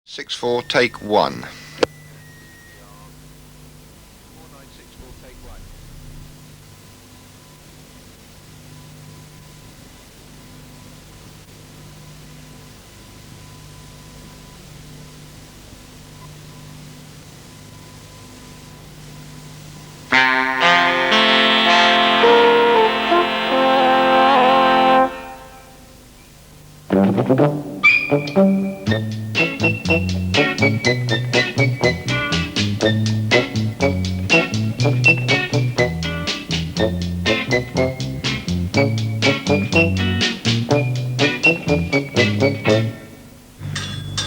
6-4, take 1.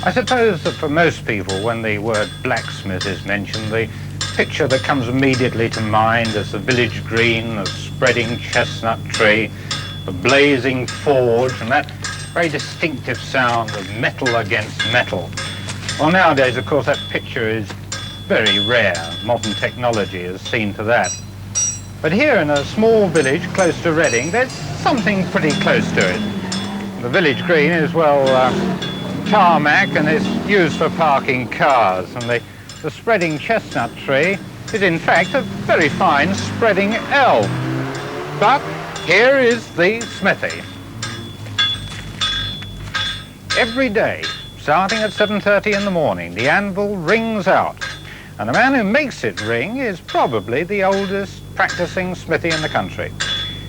I suppose that for most people, when the word blacksmith is mentioned, the picture that comes immediately to mind is the village green, the spreading chestnut tree, the blazing forge, and that very distinctive sound of metal against metal. Well, nowadays, of course, that picture is very rare. Modern technology has seen to that. But here in a small village close to Reading, there's something pretty close to it. The village green is, well, tarmac, and it's used for parking cars. And the spreading chestnut tree is, in fact, a very fine spreading elm. But here is the smithy. Every day, starting at 7:30 in the morning, the anvil rings out. And the man who makes it ring is probably the oldest practicing smithy in the country.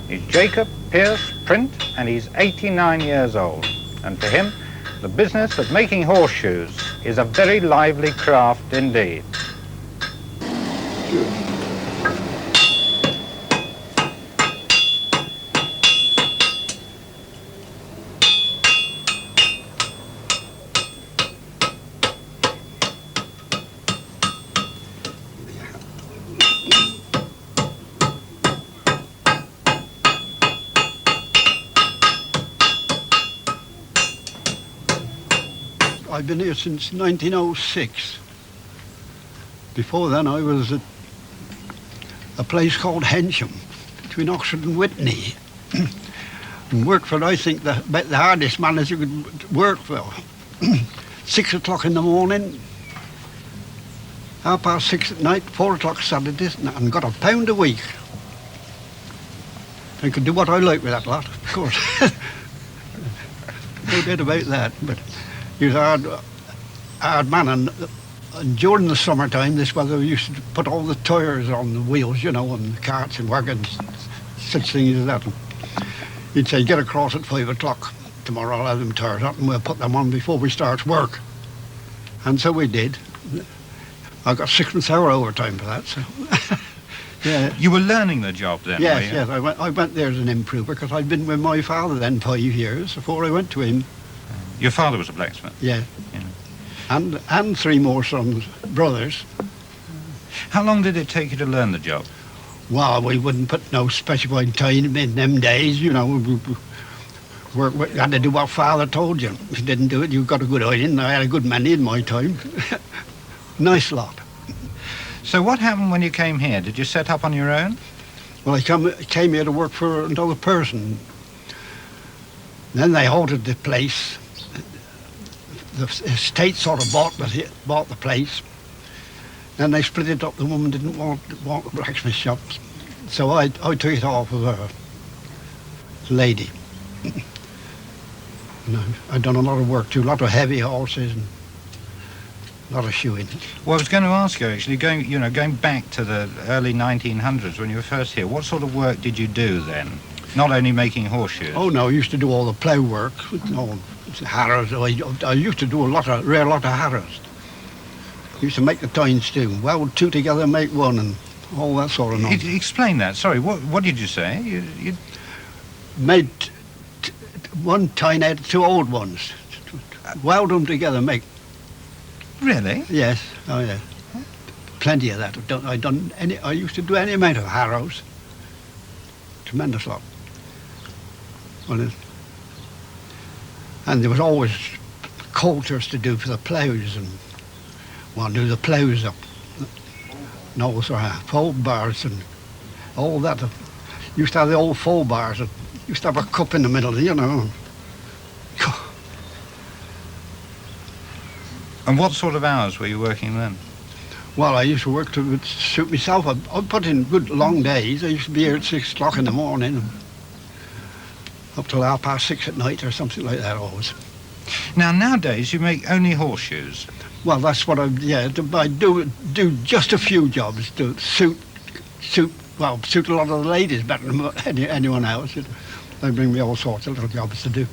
He's Jacob Pierce Print, and he's 89 years old. And for him, the business of making horseshoes is a very lively craft indeed. I've been here since 1906. Before then I was at a place called Hensham, between Oxford and Whitney. And worked for, I think, about the hardest man as you could work for. 6 o'clock in the morning, 6:30 at night, 4 o'clock Saturdays, and got £1 a week. I could do what I like with that lot, of course. No doubt about that, but he was a hard man, and during the summertime, this weather, we used to put all the tyres on the wheels, you know, and the carts and wagons, such things as that. He'd say, get across at 5 o'clock tomorrow, I'll have them tyres up, and we'll put them on before we start work. And so we did. I got 6 hour overtime for that, so. Yeah. You were learning the job then, yes, were you? Yes, I went there as an improver, because I'd been with my father then 5 years before I went to him. Your father was a blacksmith? Yeah. Yeah. And 3 more sons, brothers. How long did it take you to learn the job? Well, we wouldn't put no specified time in them days, you know. We had to do what father told you. If you didn't do it, you got a good iron. I had a good many in my time. Nice lot. So what happened when you came here? Did you set up on your own? Well, I came here to work for another person. Then they halted the place. The estate sort of bought the place. Then they split it up. The woman didn't want the blacksmith shop. So I took it off of her. Lady. And I'd done a lot of work too, a lot of heavy horses and a lot of shoeing. Well, I was going to ask you actually, going back to the early 1900s when you were first here, what sort of work did you do then? Not only making horseshoes? Oh no, I used to do all the plough work, harrows. I used to do a rare lot of harrows. Used to make the tines too. Weld 2 together, make 1, and all that sort of nonsense. Explain that. Sorry, what did you say? You made 1 tine out of 2 old ones. Weld them together, make. Really? Yes. Oh yeah. Plenty of that. I used to do any amount of harrows. Tremendous lot. Well, and there was always coulters to do for the ploughs, and do the ploughs up. And also fold bars and all that. Used to have the old fold bars. Used to have a cup in the middle, you know. And what sort of hours were you working then? Well, I used to work to suit myself. I put in good long days. I used to be here at 6 o'clock in the morning, up till 6:30 at night or something like that always. Now, nowadays, you make only horseshoes. Well, that's what I do just a few jobs to suit a lot of the ladies better than anyone else. They bring me all sorts of little jobs to do.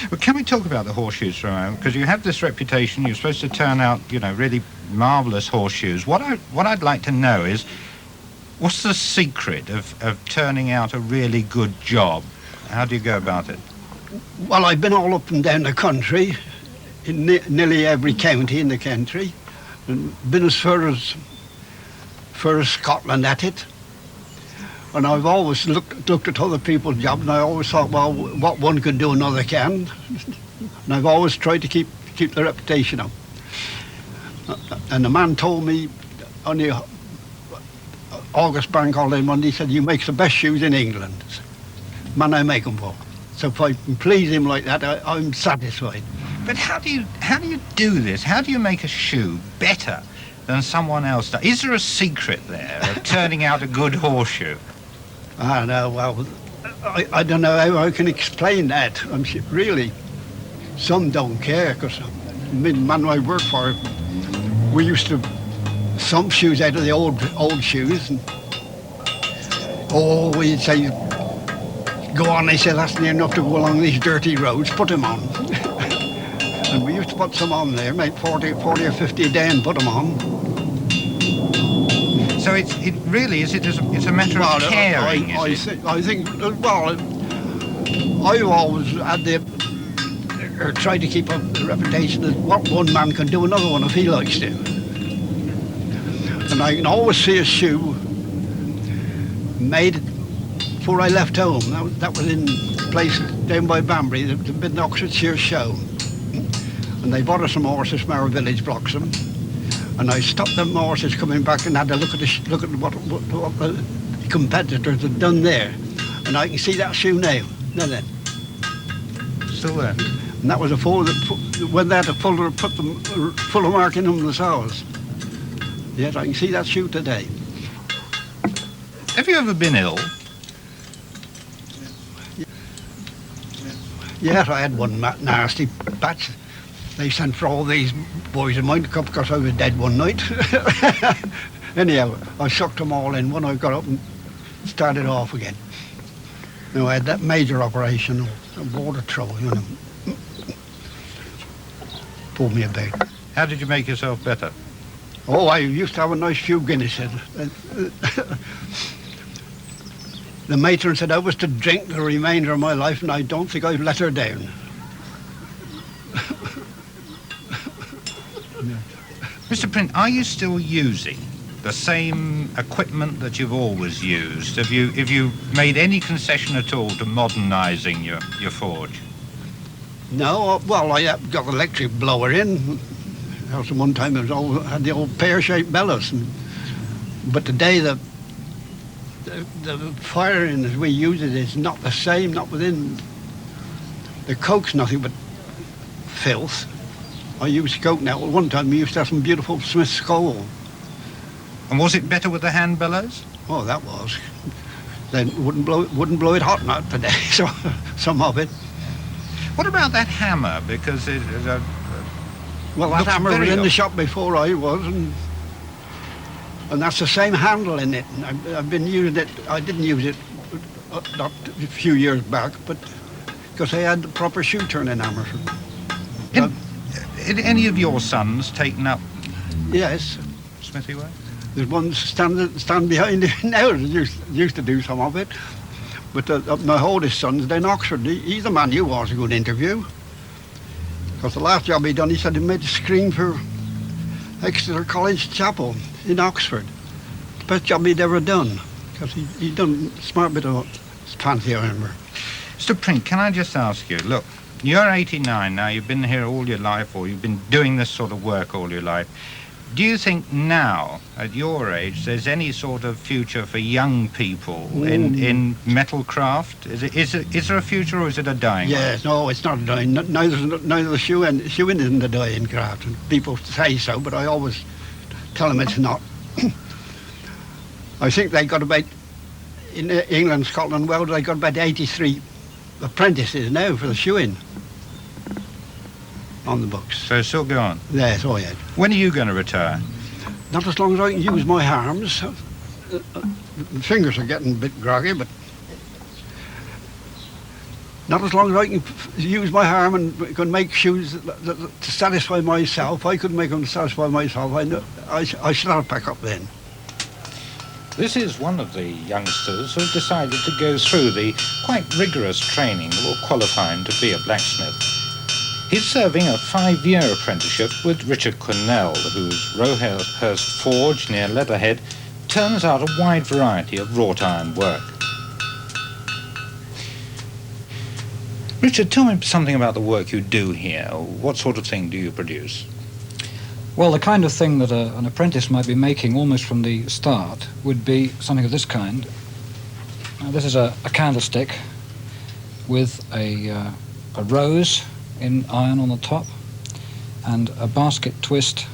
Well, can we talk about the horseshoes for a moment? Because you have this reputation, you're supposed to turn out, really marvellous horseshoes. What I'd like to know is, what's the secret of turning out a really good job? How do you go about it? Well, I've been all up and down the country, in nearly every county in the country, and been as far as Scotland at it. And I've always looked at other people's jobs, and I always thought, well, what one can do, another can. And I've always tried to keep the reputation up. And the man told me on the August bank holiday Monday, he said, "You make the best shoes in England." Man, I make them for. So if I can please him like that, I'm satisfied. But how do you do this? How do you make a shoe better than someone else does? Is there a secret there of turning out a good horseshoe? I know, well, I don't know how I can explain that. Really, some don't care, because the man I work for, we used to thump shoes out of the old shoes, and we'd say, "Go on," they said, "that's near enough to go along these dirty roads, put them on." And we used to put some on there, make 40 or 50 a day and put them on. So it's a matter of caring, is it? I think, well, I've always had tried to keep up the reputation that what one man can do, another one if he likes to. And I can always see a shoe made before I left home. That was in a place down by Banbury, the big Oxfordshire show. And they bought us some horses from our village, Bloxham. And I stopped them horses coming back and had a look at what the competitors had done there. And I can see that shoe now. Then. Still there. And that was when they had to put them full of mark in them themselves. Yes, I can see that shoe today. Have you ever been ill? Yes, I had one nasty patch. They sent for all these boys of mine to come because I was dead one night. Anyhow, I sucked them all in when I got up and started off again. I had that major operation, water trouble, pulled me about. How did you make yourself better? Oh, I used to have a nice few Guinnesses. The matron said I was to drink the remainder of my life, and I don't think I've let her down. Mr. Print, are you still using the same equipment that you've always used? Have you made any concession at all to modernising your forge? No, well, I got the electric blower in. Also, one time it had the old pear-shaped bellows. But today the firing as we use it is not the same, not within. The coke's nothing but filth. I use coke now. Well, one time we used to have some beautiful Smith's coal. And was it better with the hand bellows? Oh, that was. Then wouldn't blow it hot enough today, so some of it. What about that hammer? Because well, that hammer was in the shop before I was, and that's the same handle in it. And I've been using it. I didn't use it not a few years back, but because I had the proper shoe turning hammer. Had any of your sons taken up? Yes. Smithy way? There's one stand behind it now that used to do some of it. But my oldest son's in Oxford. He's the man you was a good interview. Because the last job he done, he said he made a screen for Exeter College Chapel in Oxford. The best job he'd ever done. Because he done a smart bit of fancy, I remember. Mr. Print, can I just ask you, look, you're 89 now, you've been here all your life, or you've been doing this sort of work all your life. Do you think now, at your age, there's any sort of future for young people in metal craft? Is there a future, or is it a dying one? Yes, no, it's not a dying. Neither the shoeing isn't a dying craft. People say so, but I always tell them it's not. I think they got about, in England, Scotland, Wales, they got about 83 apprentices now for the shoeing on the books. So it's still going? Yes, oh yeah. When are you going to retire? Not as long as I can use my arms. My fingers are getting a bit groggy, but not as long as I can use my arm and can make shoes to satisfy myself. I couldn't make them to satisfy myself. I should have a pack up then. This is one of the youngsters who decided to go through the quite rigorous training or qualifying to be a blacksmith. He's serving a 5-year apprenticeship with Richard Cornell, whose Rowhurst Forge near Leatherhead turns out a wide variety of wrought iron work. Richard, tell me something about the work you do here. What sort of thing do you produce? Well, the kind of thing that an apprentice might be making almost from the start would be something of this kind. Now, this is a candlestick with a rose in iron on the top and a basket twist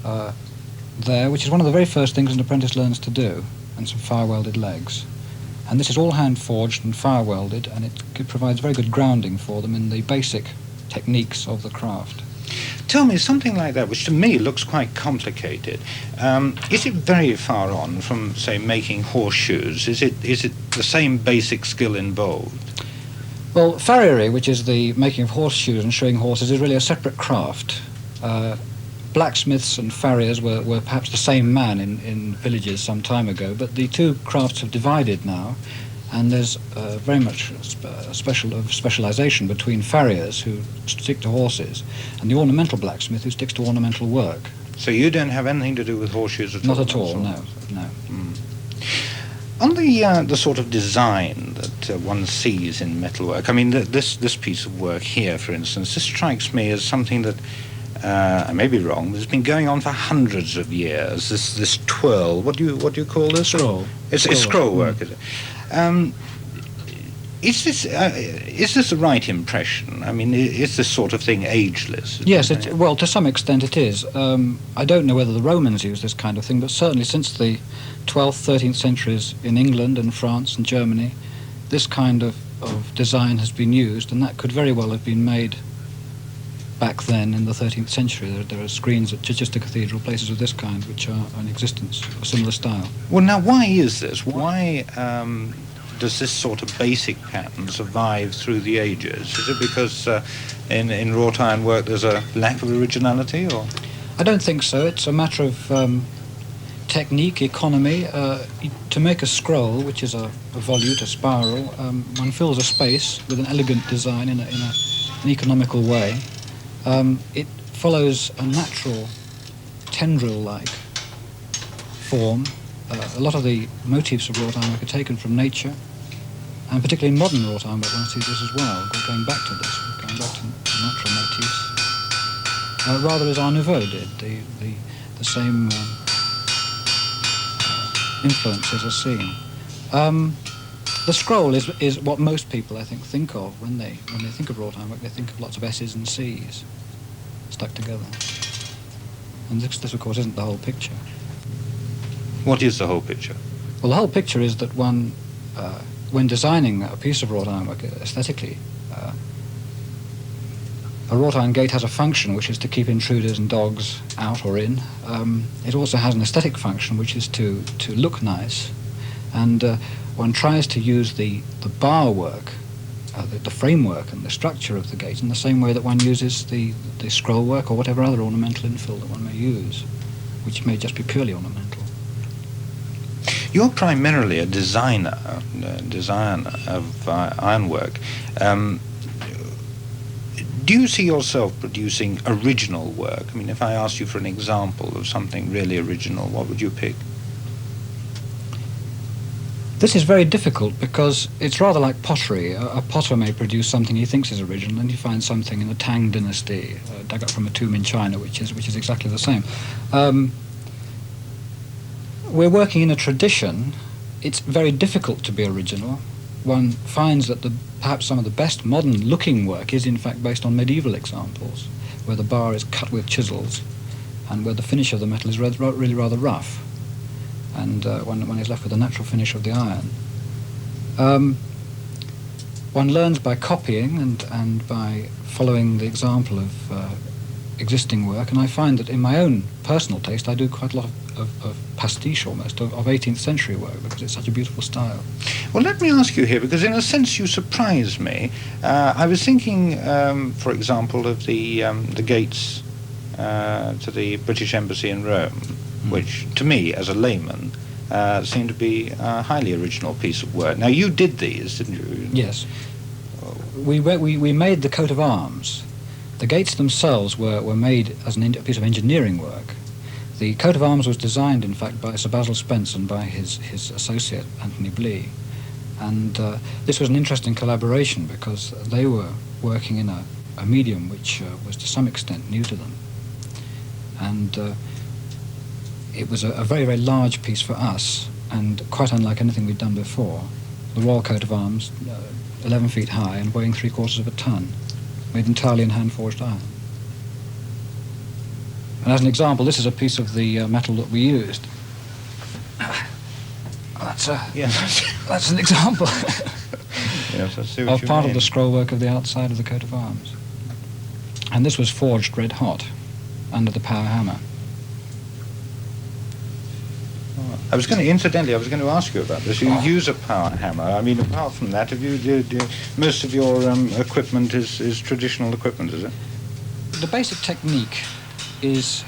there, which is one of the very first things an apprentice learns to do, and some fire-welded legs. And this is all hand-forged and fire-welded, and it provides very good grounding for them in the basic techniques of the craft. Tell me, something like that, which to me looks quite complicated, is it very far on from, say, making horseshoes? Is it the same basic skill involved? Well, farriery, which is the making of horseshoes and shoeing horses, is really a separate craft. Blacksmiths and farriers were perhaps the same man in villages some time ago, but the two crafts have divided now, and there's very much specialisation between farriers who stick to horses and the ornamental blacksmith who sticks to ornamental work. So you don't have anything to do with horseshoes at all? Not at all, no. Mm. On the sort of design that one sees in metalwork, I mean, this piece of work here, for instance, this strikes me as something that, I may be wrong, but it's been going on for hundreds of years, this twirl. What do you call this? Scroll. It's scroll work, is it? Is this the right impression? I mean, is this sort of thing ageless? Yes, well, to some extent it is. I don't know whether the Romans used this kind of thing, but certainly since the 12th, 13th centuries in England and France and Germany, this kind of design has been used, and that could very well have been made back then in the 13th century. There are screens at Chichester Cathedral, places of this kind, which are in existence, a similar style. Well, now, why is this? Why does this sort of basic pattern survive through the ages? Is it because in wrought iron work there's a lack of originality, or? I don't think so. It's a matter of technique, economy. To make a scroll, which is a volute, a spiral, one fills a space with an elegant design in an economical way. It follows a natural tendril-like form. A lot of the motifs of wrought ironwork are taken from nature, and particularly in modern wrought ironwork one sees this as well. We're going back to this, we're going back to natural motifs, rather as Art Nouveau did. The same influences are seen. The scroll is what most people, I think of when they think of wrought ironwork. They think of lots of S's and C's stuck together, and this of course isn't the whole picture. What is the whole picture? Well, the whole picture is that one, when designing a piece of wrought ironwork aesthetically, a wrought iron gate has a function which is to keep intruders and dogs out or in. It also has an aesthetic function which is to look nice, and one tries to use the bar work, the framework and the structure of the gate in the same way that one uses the scroll work or whatever other ornamental infill that one may use, which may just be purely ornamental. You're primarily a designer of ironwork. Do you see yourself producing original work? I mean, if I asked you for an example of something really original, what would you pick? This is very difficult because it's rather like pottery. A potter may produce something he thinks is original, and he finds something in the Tang dynasty, dug up from a tomb in China, which is exactly the same. We're working in a tradition. It's very difficult to be original. One finds that perhaps some of the best modern-looking work is in fact based on medieval examples, where the bar is cut with chisels, and where the finish of the metal is really rather rough, and one is left with the natural finish of the iron. One learns by copying and by following the example of existing work, and I find that in my own personal taste I do quite a lot of pastiche almost of 18th century work because it's such a beautiful style. Well, let me ask you here, because in a sense you surprise me. I was thinking, for example, of the gates to the British Embassy in Rome, which to me, as a layman, seemed to be a highly original piece of work. Now, you did these, didn't you? Yes. We made the coat of arms. The gates themselves were made as a piece of engineering work. The coat of arms was designed, in fact, by Sir Basil Spence and by his associate, Anthony Blee. And this was an interesting collaboration because they were working in a medium which was to some extent new to them. And it was a very, very large piece for us and quite unlike anything we'd done before. The Royal Coat of Arms, 11 feet high and weighing 3/4 of a ton, made entirely in hand-forged iron. And as an example, this is a piece of the metal that we used. That's an example Yes, I see what of you part mean. of the scrollwork of the outside of the coat of arms. And this was forged red hot under the power hammer. I was going to ask you about this. You use a power hammer. I mean, apart from that, most of your equipment is traditional equipment, is it? The basic technique is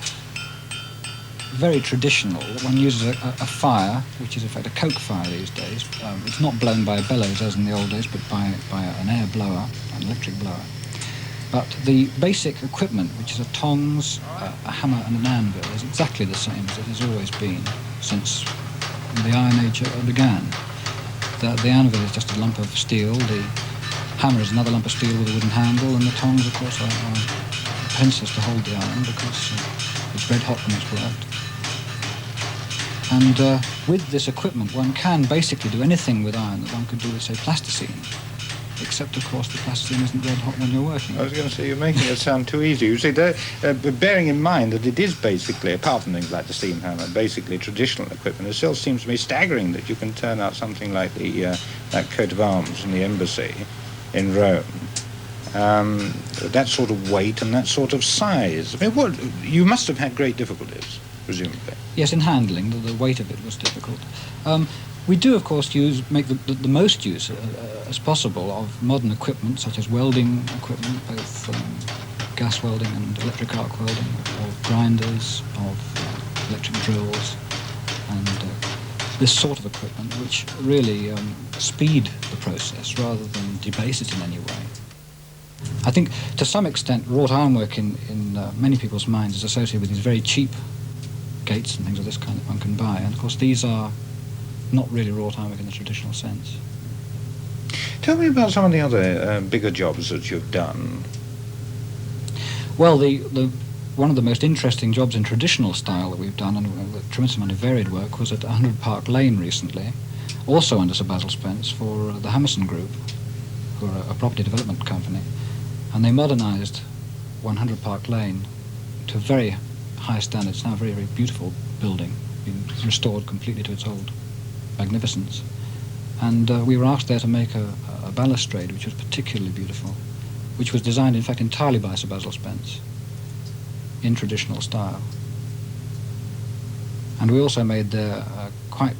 very traditional. One uses a fire, which is in fact a coke fire these days. It's not blown by a bellows as in the old days, but by an air blower, an electric blower. But the basic equipment, which is a tongs, a hammer and an anvil, is exactly the same as it has always been since the Iron Age began. The anvil is just a lump of steel, the hammer is another lump of steel with a wooden handle, and the tongs, of course, are pincers to hold the iron because it's red hot when it's worked. And with this equipment, one can basically do anything with iron that one could do with, say, plasticine. Except, of course, the plasticine isn't red hot when you're working. I was going to say, you're making it sound too easy. You see, bearing in mind that it is basically, apart from things like the steam hammer, basically traditional equipment, it still seems to me staggering that you can turn out something like that coat of arms in the embassy in Rome. That sort of weight and that sort of size. I mean, you must have had great difficulties, presumably. Yes, in handling, the weight of it was difficult. We do, of course, make the most use as possible of modern equipment, such as welding equipment, both gas welding and electric arc welding, of grinders, of electric drills, and this sort of equipment, which really speed the process rather than debase it in any way. I think, to some extent, wrought ironwork in many people's minds is associated with these very cheap gates and things of this kind that one can buy, and of course these are not really wrought ironwork in the traditional sense. Tell me about some of the other bigger jobs that you've done. Well, one of the most interesting jobs in traditional style that we've done, and a tremendous amount of varied work, was at 100 Park Lane recently, also under Sir Basil Spence, for the Hammerson Group, who are a property development company, and they modernised 100 Park Lane to a very high standard. It's now a very, very beautiful building, been restored completely to its old magnificence. And we were asked there to make a balustrade, which was particularly beautiful, which was designed, in fact, entirely by Sir Basil Spence, in traditional style. And we also made there quite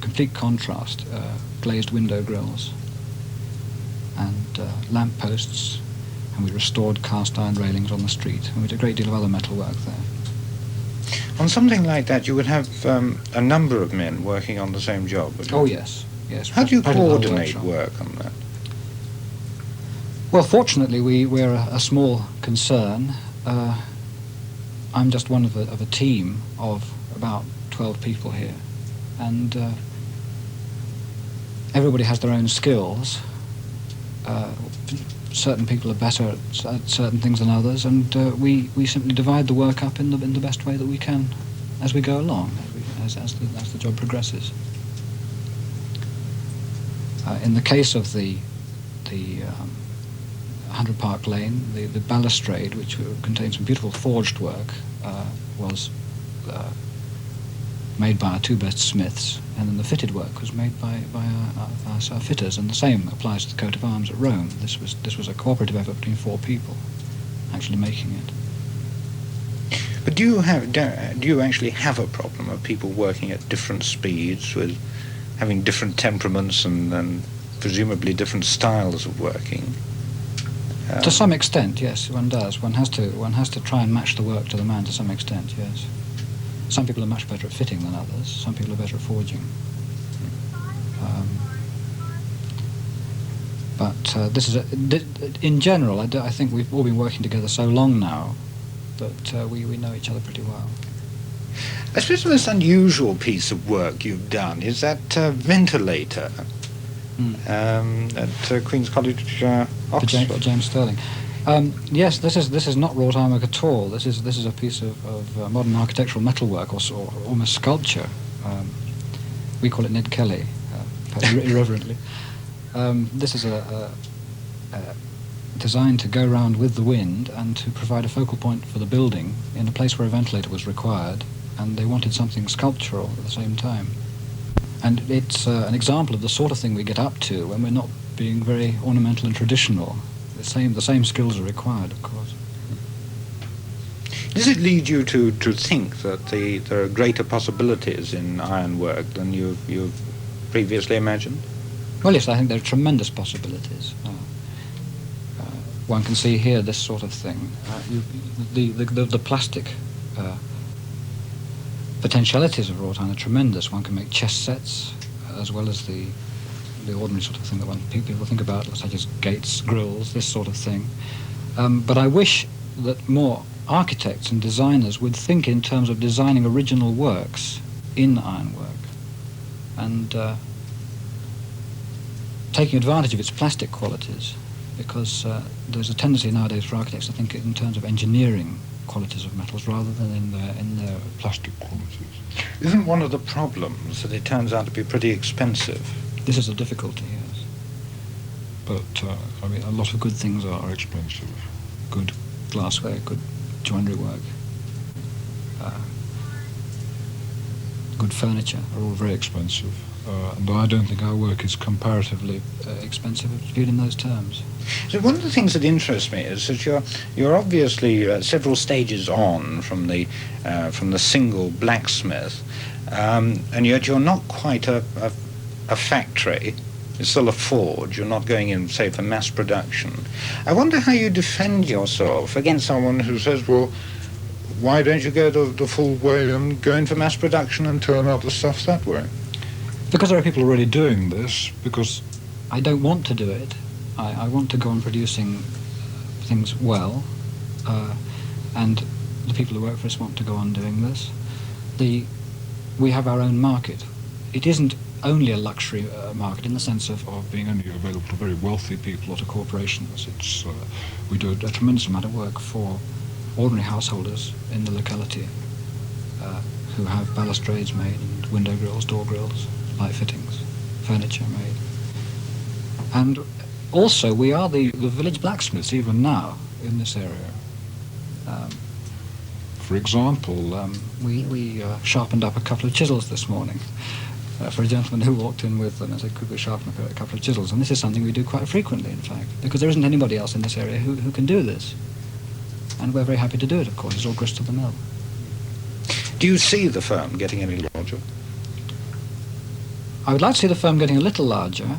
complete contrast, glazed window grills and lamp posts, and we restored cast iron railings on the street, and we did a great deal of other metal work there. On something like that, you would have a number of men working on the same job, would you? Oh, yes, yes. How do you Practically the whole coordinate workshop. work on that? Well, fortunately, we're a small concern. I'm just one of a team of about 12 people here, and everybody has their own skills. Certain people are better at certain things than others, and we simply divide the work up in the best way that we can as we go along, as the job progresses. In the case of the 100 Park Lane, the balustrade, which contains some beautiful forged work, was made by our two best smiths, and then the fitted work was made by our fitters, and the same applies to the coat of arms at Rome. This was a cooperative effort between 4 people actually making it. But do you actually have a problem of people working at different speeds, with having different temperaments and presumably different styles of working? To some extent, yes, one does. One has to try and match the work to the man to some extent, yes. Some people are much better at fitting than others. Some people are better at forging. But this is in general, I think we've all been working together so long now that we know each other pretty well. I suppose the most unusual piece of work you've done is that ventilator at Queen's College, Oxford. For James Stirling. Yes, this is not wrought ironwork at all. This is a piece of modern architectural metalwork, or almost sculpture. We call it Ned Kelly, irreverently. This is designed to go round with the wind and to provide a focal point for the building in a place where a ventilator was required, and they wanted something sculptural at the same time. And it's an example of the sort of thing we get up to when we're not being very ornamental and traditional. The same skills are required, of course. Does it lead you to think that there are greater possibilities in ironwork than you've previously imagined? Well, yes, I think there are tremendous possibilities. One can see here this sort of thing. The plastic potentialities of wrought iron are tremendous. One can make chess sets, as well as the ordinary sort of thing that people think about, such as gates, grills, this sort of thing. But I wish that more architects and designers would think in terms of designing original works in ironwork, and taking advantage of its plastic qualities, because there's a tendency nowadays for architects to think in terms of engineering qualities of metals rather than in their plastic qualities. Isn't one of the problems that it turns out to be pretty expensive? This is a difficulty, yes. But, I mean, a lot of good things are expensive. Good glassware, good joinery work, good furniture are all very expensive. And I don't think our work is comparatively expensive viewed in those terms. So one of the things that interests me is that you're obviously several stages on from the single blacksmith, and yet you're not quite a factory. It's still a forge. You're not going in, say, for mass production. I wonder how you defend yourself against someone who says, well, why don't you go the full way and go in for mass production and turn out the stuff that way? Because there are people already doing this, because I don't want to do it. I want to go on producing things well, and the people who work for us want to go on doing this. We have our own market. It isn't only a luxury market in the sense of being only available to very wealthy people or to corporations. It's we do a tremendous amount of work for ordinary householders in the locality who have balustrades made, and window grills, door grills, light fittings, furniture made. And also we are the village blacksmiths even now in this area. For example, we sharpened up a couple of chisels this morning for a gentleman who walked in with them and said, could we sharpen up a couple of chisels? And this is something we do quite frequently, in fact, because there isn't anybody else in this area who can do this. And we're very happy to do it, of course. It's all grist to the mill. Do you see the firm getting any larger? I would like to see the firm getting a little larger,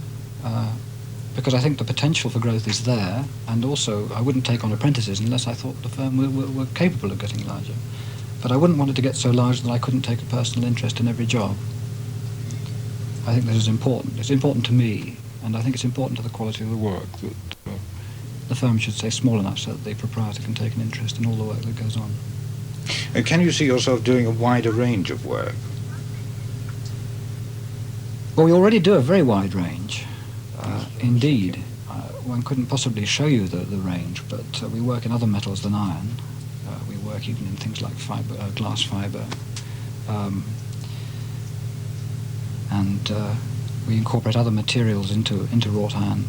because I think the potential for growth is there, and also I wouldn't take on apprentices unless I thought the firm were capable of getting larger. But I wouldn't want it to get so large that I couldn't take a personal interest in every job. I think this is important. It's important to me, and I think it's important to the quality of the work that the firm should stay small enough so that the proprietor can take an interest in all the work that goes on. Can you see yourself doing a wider range of work? Well, we already do a very wide range, indeed. One couldn't possibly show you the range, but we work in other metals than iron. We work even in things like fiber, glass fiber, and we incorporate other materials into wrought iron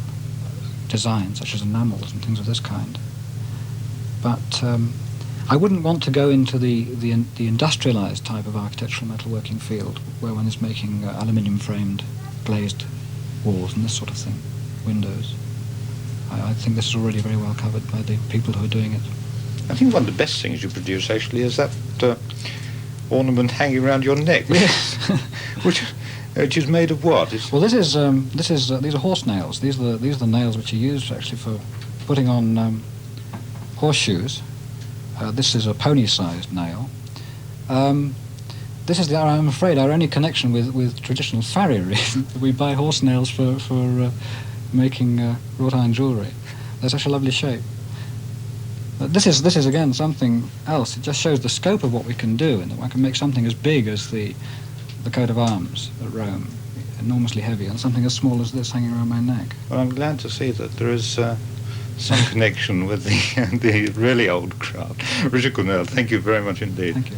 designs, such as enamels and things of this kind. But I wouldn't want to go into the industrialized type of architectural metalworking field, where one is making aluminium-framed glazed walls and this sort of thing, windows. I think this is already very well covered by the people who are doing it. I think one of the best things you produce actually is that ornament hanging around your neck. Yes. which is made of what? Well, these are horse nails. These are the nails which are used actually for putting on horseshoes. This is a pony-sized nail. This is, I'm afraid, our only connection with traditional farriery. We buy horse nails for making wrought iron jewellery. They're such a lovely shape. This is again something else. It just shows the scope of what we can do, and that one can make something as big as the coat of arms at Rome, enormously heavy, and something as small as this hanging around my neck. Well, I'm glad to see that there is some connection with the really old craft. Richard Cornell, thank you very much indeed. Thank you.